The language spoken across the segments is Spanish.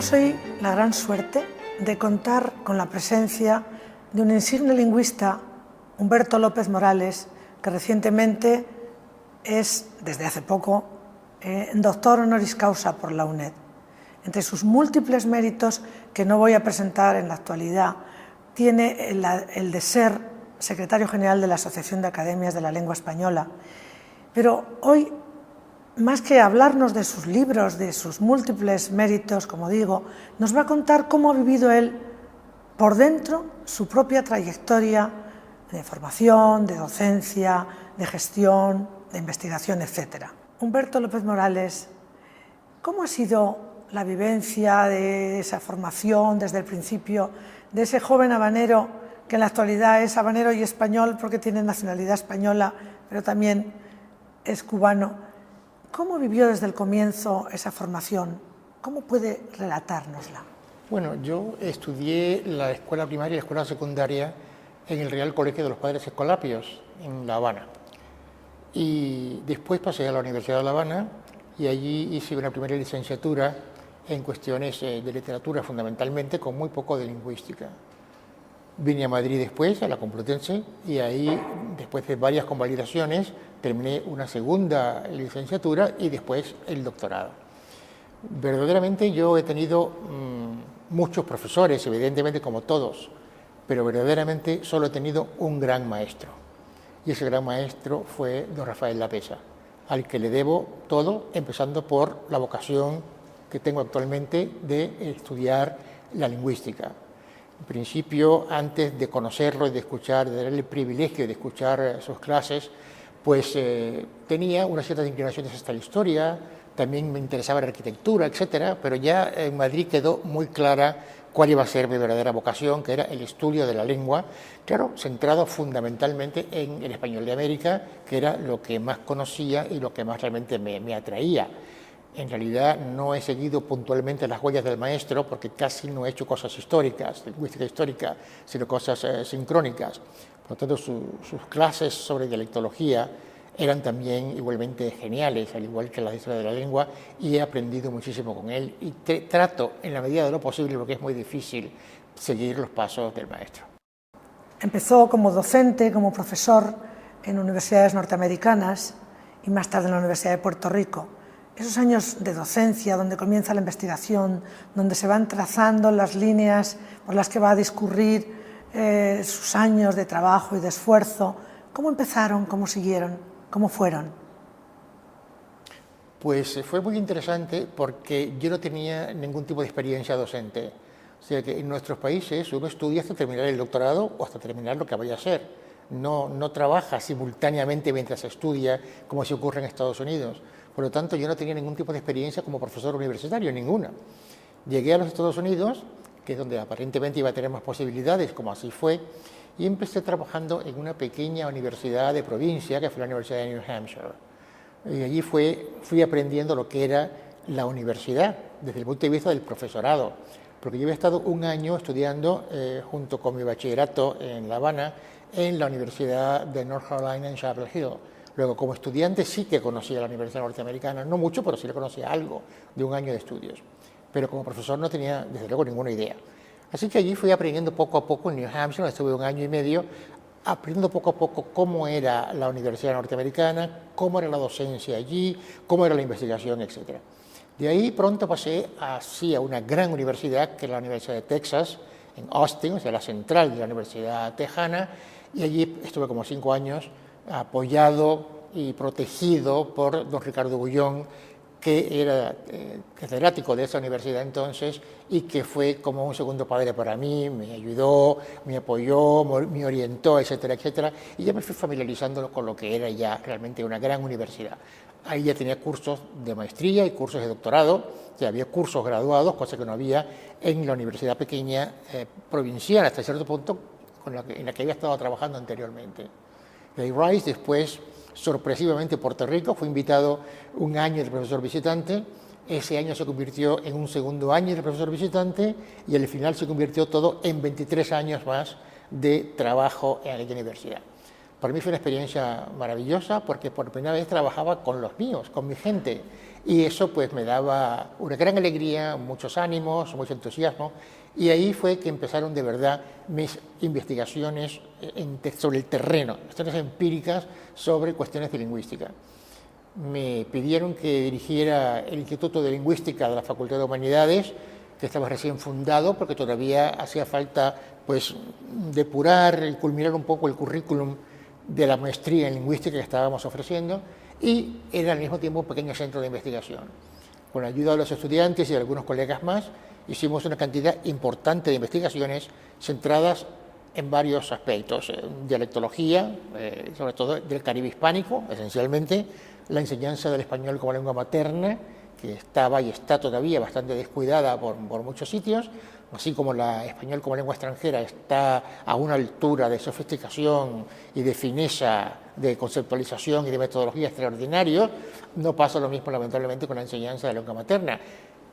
Tenemos hoy la gran suerte de contar con la presencia de un insigne lingüista, Humberto López Morales, que recientemente es, desde hace poco, doctor honoris causa por la UNED. Entre sus múltiples méritos, que no voy a presentar en la actualidad, tiene el de ser secretario general de la Asociación de Academias de la Lengua Española. Pero hoy, más que hablarnos de sus libros, de sus múltiples méritos, como digo, nos va a contar cómo ha vivido él por dentro su propia trayectoria de formación, de docencia, de gestión, de investigación, etc. Humberto López Morales, ¿cómo ha sido la vivencia de esa formación desde el principio, de ese joven habanero que en la actualidad es habanero y español porque tiene nacionalidad española, pero también es cubano? ¿Cómo vivió desde el comienzo esa formación? ¿Cómo puede relatárnosla? Bueno, yo estudié la escuela primaria y la escuela secundaria en el Real Colegio de los Padres Escolapios, en La Habana. Y después pasé a la Universidad de La Habana y allí hice una primera licenciatura en cuestiones de literatura fundamentalmente, con muy poco de lingüística. Vine a Madrid después, a la Complutense, y ahí, después de varias convalidaciones, terminé una segunda licenciatura y después el doctorado. Verdaderamente yo he tenido muchos profesores, evidentemente como todos, pero verdaderamente solo he tenido un gran maestro. Y ese gran maestro fue don Rafael Lapesa, al que le debo todo, empezando por la vocación que tengo actualmente de estudiar la lingüística. En principio, antes de conocerlo y de escuchar, de darle el privilegio de escuchar sus clases, pues tenía unas ciertas inclinaciones hasta la historia, también me interesaba la arquitectura, etcétera, pero ya en Madrid quedó muy clara cuál iba a ser mi verdadera vocación, que era el estudio de la lengua, claro, centrado fundamentalmente en el español de América, que era lo que más conocía y lo que más realmente me atraía. En realidad no he seguido puntualmente las huellas del maestro porque casi no he hecho cosas históricas, lingüística histórica, sino cosas sincrónicas. Por lo tanto, sus clases sobre dialectología eran también igualmente geniales, al igual que la historia de la lengua, y he aprendido muchísimo con él y trato, en la medida de lo posible, porque es muy difícil, seguir los pasos del maestro. Empezó como docente, como profesor en universidades norteamericanas y más tarde en la Universidad de Puerto Rico. Esos años de docencia, donde comienza la investigación, donde se van trazando las líneas por las que va a discurrir sus años de trabajo y de esfuerzo, ¿cómo empezaron? ¿Cómo siguieron? ¿Cómo fueron? Pues fue muy interesante porque yo no tenía ningún tipo de experiencia docente. O sea que en nuestros países uno estudia hasta terminar el doctorado o hasta terminar lo que vaya a hacer. No trabaja simultáneamente mientras estudia, como se ocurre en Estados Unidos. Por lo tanto, yo no tenía ningún tipo de experiencia como profesor universitario, ninguna. Llegué a los Estados Unidos, que es donde aparentemente iba a tener más posibilidades, como así fue, y empecé trabajando en una pequeña universidad de provincia, que fue la Universidad de New Hampshire. Y allí fui aprendiendo lo que era la universidad, desde el punto de vista del profesorado, porque yo había estado un año estudiando, junto con mi bachillerato en La Habana, en la Universidad de North Carolina en Chapel Hill. Luego, como estudiante sí que conocía la Universidad Norteamericana, no mucho, pero sí le conocía algo de un año de estudios. Pero como profesor no tenía, desde luego, ninguna idea. Así que allí fui aprendiendo poco a poco en New Hampshire, estuve un año y medio, aprendiendo poco a poco cómo era la Universidad Norteamericana, cómo era la docencia allí, cómo era la investigación, etc. De ahí pronto pasé así a una gran universidad, que es la Universidad de Texas, en Austin, o sea, la central de la Universidad Tejana, y allí estuve como 5 años, apoyado y protegido por don Ricardo Bullón, que era catedrático de esa universidad entonces y que fue como un segundo padre para mí, me ayudó, me apoyó, me orientó, etcétera, etcétera, y ya me fui familiarizando con lo que era ya realmente una gran universidad. Ahí ya tenía cursos de maestría y cursos de doctorado, ya había cursos graduados, cosa que no había en la universidad pequeña provincial hasta cierto punto en la que había estado trabajando anteriormente. De Rice, después, sorpresivamente, Puerto Rico, fue invitado un año de profesor visitante. Ese año se convirtió en un segundo año de profesor visitante y al final se convirtió todo en 23 años más de trabajo en aquella universidad. Para mí fue una experiencia maravillosa porque por primera vez trabajaba con los míos, con mi gente. Y eso pues me daba una gran alegría, muchos ánimos, mucho entusiasmo, y ahí fue que empezaron de verdad mis investigaciones sobre el terreno, cuestiones empíricas sobre cuestiones de lingüística. Me pidieron que dirigiera el Instituto de Lingüística de la Facultad de Humanidades, que estaba recién fundado, porque todavía hacía falta pues depurar y culminar un poco el currículum de la maestría en lingüística que estábamos ofreciendo, y era al mismo tiempo un pequeño centro de investigación. Con la ayuda de los estudiantes y de algunos colegas más, hicimos una cantidad importante de investigaciones centradas en varios aspectos: dialectología, sobre todo del Caribe hispánico, esencialmente, la enseñanza del español como lengua materna, que estaba y está todavía bastante descuidada por muchos sitios, así como el español como lengua extranjera está a una altura de sofisticación y de fineza, de conceptualización y de metodología extraordinario. No pasa lo mismo, lamentablemente, con la enseñanza de la lengua materna.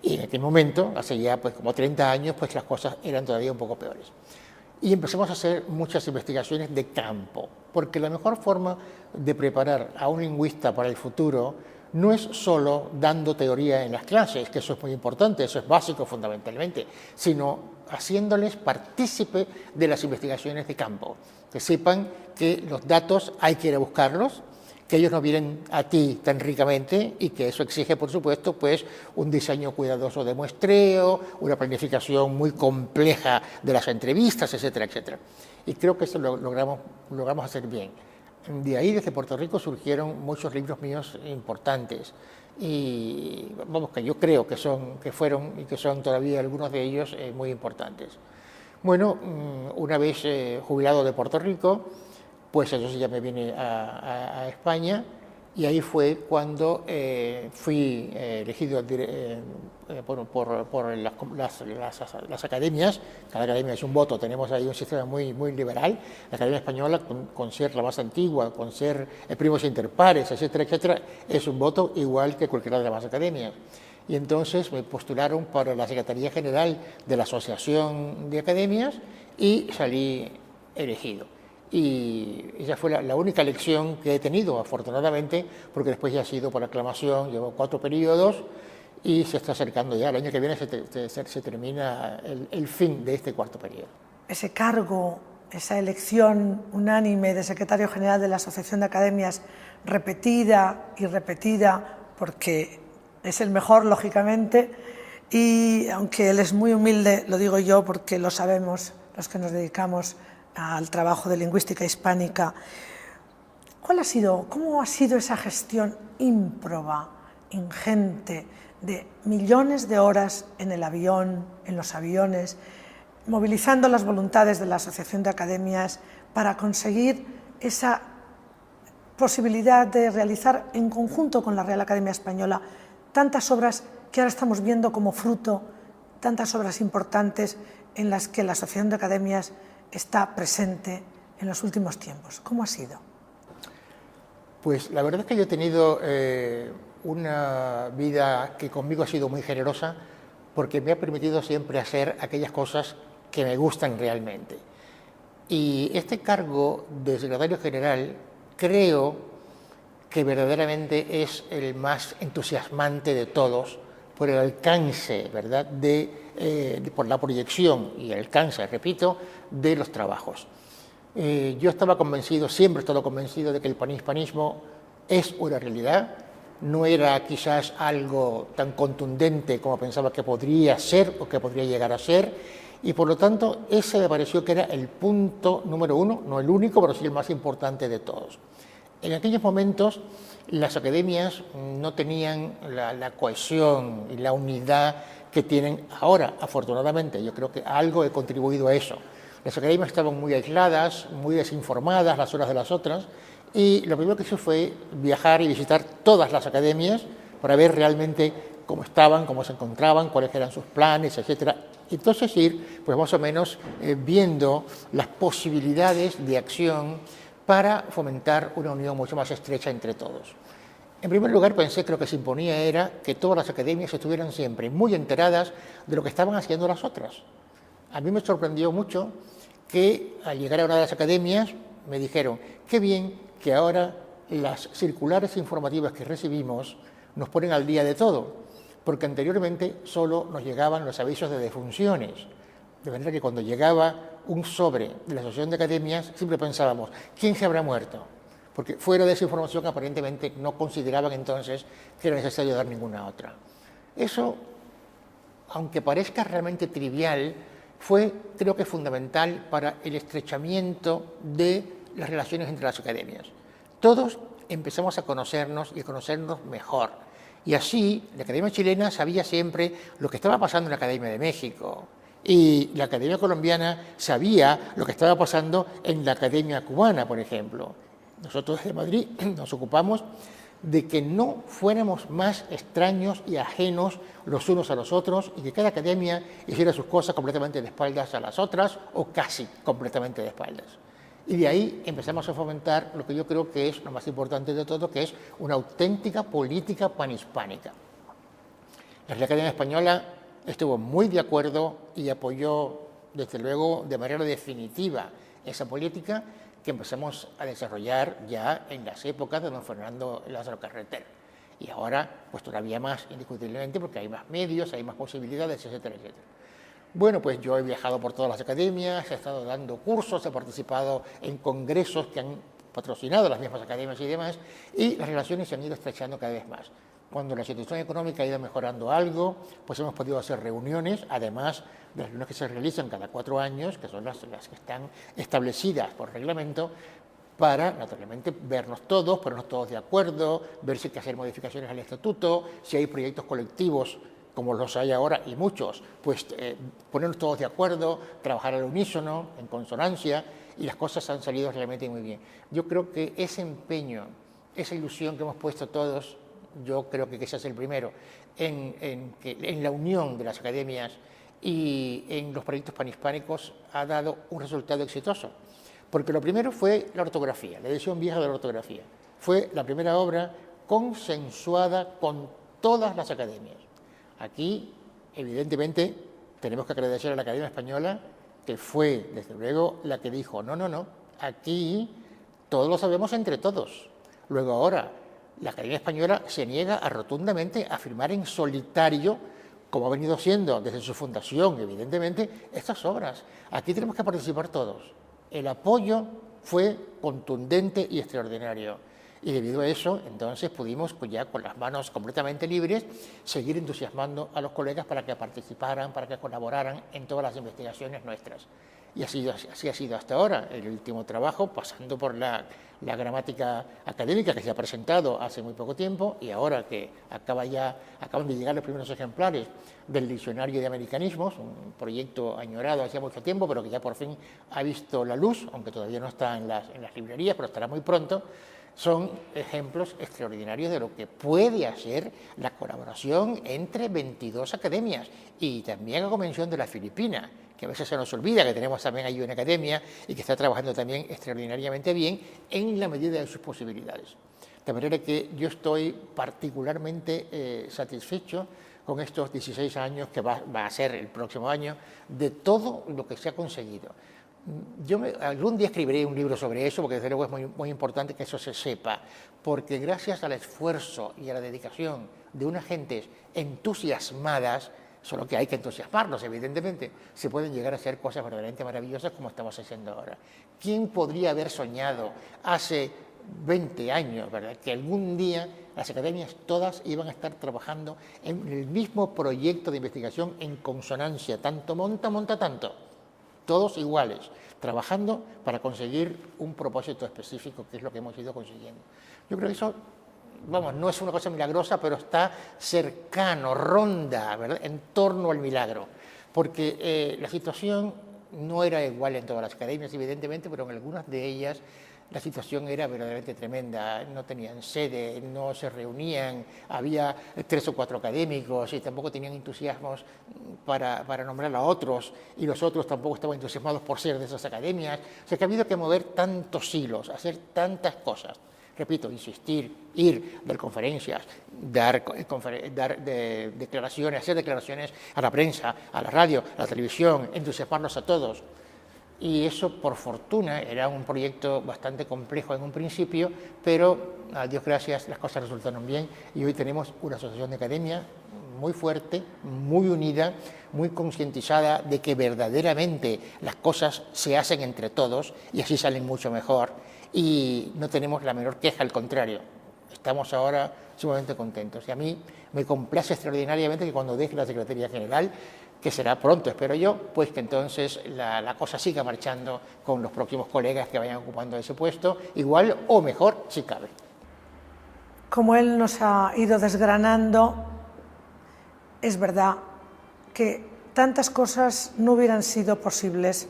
Y en aquel momento, hace ya pues como 30 años, pues las cosas eran todavía un poco peores. Y empezamos a hacer muchas investigaciones de campo, porque la mejor forma de preparar a un lingüista para el futuro no es solo dando teoría en las clases, que eso es muy importante, eso es básico fundamentalmente, sino haciéndoles partícipe de las investigaciones de campo, que sepan que los datos hay que ir a buscarlos, que ellos no vienen a ti tan ricamente, y que eso exige, por supuesto, pues un diseño cuidadoso de muestreo, una planificación muy compleja de las entrevistas, etcétera, etcétera. Y creo que eso lo logramos hacer bien. De ahí, desde Puerto Rico, surgieron muchos libros míos importantes, y vamos, que yo creo que fueron y que son todavía algunos de ellos muy importantes. Bueno, una vez jubilado de Puerto Rico, pues entonces ya me vine a España, y ahí fue cuando fui elegido por las academias. Cada academia es un voto, tenemos ahí un sistema muy liberal. La Academia Española, con ser la más antigua, con ser primos inter pares, etcétera, etcétera, es un voto igual que cualquiera de las demás academias. Y entonces me postularon para la Secretaría General de la Asociación de Academias y salí elegido. Y esa fue la única elección que he tenido, afortunadamente, porque después ya ha sido por aclamación, llevo 4 periodos y se está acercando ya, el año que viene se termina el fin de este 4º periodo. Ese cargo, esa elección unánime de secretario general de la Asociación de Academias, repetida y repetida, porque es el mejor, lógicamente, y aunque él es muy humilde, lo digo yo porque lo sabemos los que nos dedicamos al trabajo de lingüística hispánica. ¿Cómo ha sido esa gestión ímproba, ingente, de millones de horas en el avión, en los aviones, movilizando las voluntades de la Asociación de Academias para conseguir esa posibilidad de realizar en conjunto con la Real Academia Española tantas obras que ahora estamos viendo como fruto, tantas obras importantes en las que la Asociación de Academias está presente en los últimos tiempos? ¿Cómo ha sido? Pues la verdad es que yo he tenido una vida que conmigo ha sido muy generosa, porque me ha permitido siempre hacer aquellas cosas que me gustan realmente. Y este cargo de secretario general creo que verdaderamente es el más entusiasmante de todos, por el alcance, ¿verdad?, por la proyección y el alcance, repito, de los trabajos. Yo estaba convencido, siempre he estado convencido de que el panhispanismo es una realidad, no era quizás algo tan contundente como pensaba que podría ser o que podría llegar a ser, y por lo tanto ese me pareció que era el punto número 1, no el único, pero sí el más importante de todos. En aquellos momentos las academias no tenían la cohesión y la unidad que tienen ahora, afortunadamente. Yo creo que algo he contribuido a eso. Las academias estaban muy aisladas, muy desinformadas las unas de las otras, y lo primero que hice fue viajar y visitar todas las academias para ver realmente cómo estaban, cómo se encontraban, cuáles eran sus planes, etcétera. Entonces ir, pues más o menos, viendo las posibilidades de acción para fomentar una unión mucho más estrecha entre todos. En primer lugar, pensé que lo que se imponía era que todas las academias estuvieran siempre muy enteradas de lo que estaban haciendo las otras. A mí me sorprendió mucho que al llegar a una de las academias me dijeron: qué bien que ahora las circulares informativas que recibimos nos ponen al día de todo, porque anteriormente solo nos llegaban los avisos de defunciones, de manera que cuando llegaba un sobre de la Asociación de Academias, siempre pensábamos, ¿quién se habrá muerto? Porque fuera de esa información aparentemente no consideraban entonces que era necesario dar ninguna otra. Eso, aunque parezca realmente trivial, fue, creo que, fundamental para el estrechamiento de las relaciones entre las academias. Todos empezamos a conocernos y a conocernos mejor. Y así, la Academia Chilena sabía siempre lo que estaba pasando en la Academia de México. Y la Academia Colombiana sabía lo que estaba pasando en la Academia Cubana, por ejemplo. Nosotros desde Madrid nos ocupamos de que no fuéramos más extraños y ajenos los unos a los otros y que cada academia hiciera sus cosas completamente de espaldas a las otras o casi completamente de espaldas. Y de ahí empezamos a fomentar lo que yo creo que es lo más importante de todo, que es una auténtica política panhispánica. La Real Academia Española estuvo muy de acuerdo y apoyó, desde luego, de manera definitiva esa política que empezamos a desarrollar ya en las épocas de don Fernando Lázaro Carreter. Y ahora, pues todavía más, indiscutiblemente, porque hay más medios, hay más posibilidades, etcétera, etcétera. Bueno, pues yo he viajado por todas las academias, he estado dando cursos, he participado en congresos que han patrocinado las mismas academias y demás, y las relaciones se han ido estrechando cada vez más. Cuando la situación económica ha ido mejorando algo, pues hemos podido hacer reuniones, además de las reuniones que se realizan cada 4 años, que son las que están establecidas por reglamento, para, naturalmente, vernos todos, ponernos todos de acuerdo, ver si hay que hacer modificaciones al estatuto, si hay proyectos colectivos, como los hay ahora, y muchos, pues ponernos todos de acuerdo, trabajar al unísono, en consonancia, y las cosas han salido realmente muy bien. Yo creo que ese empeño, esa ilusión que hemos puesto todos, yo creo que ese es el primero, en la unión de las academias y en los proyectos panhispánicos ha dado un resultado exitoso. Porque lo primero fue la ortografía, la edición vieja de la ortografía. Fue la primera obra consensuada con todas las academias. Aquí, evidentemente, tenemos que agradecer a la Academia Española, que fue, desde luego, la que dijo, no, aquí todos lo sabemos entre todos. Luego ahora, la Academia Española se niega rotundamente a firmar en solitario, como ha venido siendo desde su fundación, evidentemente, estas obras. Aquí tenemos que participar todos. El apoyo fue contundente y extraordinario. Y debido a eso, entonces, pudimos, pues ya con las manos completamente libres, seguir entusiasmando a los colegas para que participaran, para que colaboraran en todas las investigaciones nuestras. Y así ha sido hasta ahora. El último trabajo, pasando por la gramática académica que se ha presentado hace muy poco tiempo y ahora que acaban de llegar los primeros ejemplares del Diccionario de Americanismos, un proyecto añorado hacía mucho tiempo, pero que ya por fin ha visto la luz, aunque todavía no está en las librerías, pero estará muy pronto. Son ejemplos extraordinarios de lo que puede hacer la colaboración entre 22 academias y también hago mención de la Filipina, que a veces se nos olvida que tenemos también ahí una academia y que está trabajando también extraordinariamente bien en la medida de sus posibilidades. De manera que yo estoy particularmente satisfecho con estos 16 años que va a ser el próximo año, de todo lo que se ha conseguido. Yo algún día escribiré un libro sobre eso, porque desde luego es muy importante que eso se sepa, porque gracias al esfuerzo y a la dedicación de unas gentes entusiasmadas, solo que hay que entusiasmarlos, evidentemente, se pueden llegar a hacer cosas verdaderamente maravillosas como estamos haciendo ahora. ¿Quién podría haber soñado hace 20 años, ¿verdad?, que algún día las academias todas iban a estar trabajando en el mismo proyecto de investigación en consonancia, tanto monta tanto, todos iguales, trabajando para conseguir un propósito específico, que es lo que hemos ido consiguiendo? Yo creo que eso, vamos, no es una cosa milagrosa, pero está cercano, ronda, ¿verdad?, en torno al milagro, porque la situación no era igual en todas las academias, evidentemente, pero en algunas de ellas la situación era verdaderamente tremenda. No tenían sede, no se reunían, había 3 o 4 académicos y tampoco tenían entusiasmos para nombrar a otros, y los otros tampoco estaban entusiasmados por ser de esas academias. O sea que ha habido que mover tantos hilos, hacer tantas cosas. Repito, insistir, ir, dar conferencias, dar declaraciones, hacer declaraciones a la prensa, a la radio, a la televisión, entusiasmarnos a todos. Y eso, por fortuna, era un proyecto bastante complejo en un principio, pero a Dios gracias las cosas resultaron bien y hoy tenemos una asociación de academia muy fuerte, muy unida, muy concientizada de que verdaderamente las cosas se hacen entre todos y así salen mucho mejor y no tenemos la menor queja, al contrario, estamos ahora sumamente contentos y a mí me complace extraordinariamente que cuando deje la Secretaría General, que será pronto, espero yo, pues que entonces la cosa siga marchando con los próximos colegas que vayan ocupando ese puesto, igual o mejor si cabe. Como él nos ha ido desgranando, es verdad que tantas cosas no hubieran sido posibles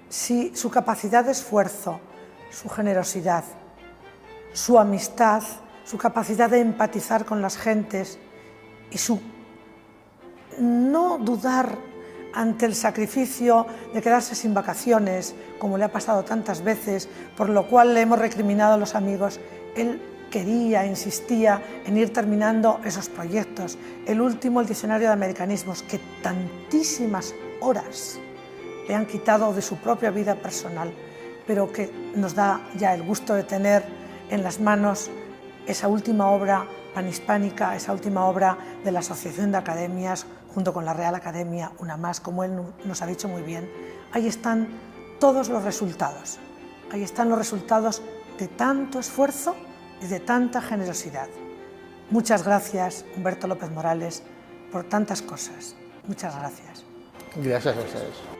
si su capacidad de esfuerzo, su generosidad, su amistad, su capacidad de empatizar con las gentes y su no dudar ante el sacrificio de quedarse sin vacaciones, como le ha pasado tantas veces, por lo cual le hemos recriminado a los amigos. Él quería, insistía en ir terminando esos proyectos. El último, el diccionario de americanismos, que tantísimas horas le han quitado de su propia vida personal, pero que nos da ya el gusto de tener en las manos esa última obra panhispánica, esa última obra de la Asociación de Academias, junto con la Real Academia, una más, como él nos ha dicho muy bien. Ahí están todos los resultados. Ahí están los resultados de tanto esfuerzo y de tanta generosidad. Muchas gracias, Humberto López Morales, por tantas cosas. Muchas gracias. Gracias a ustedes.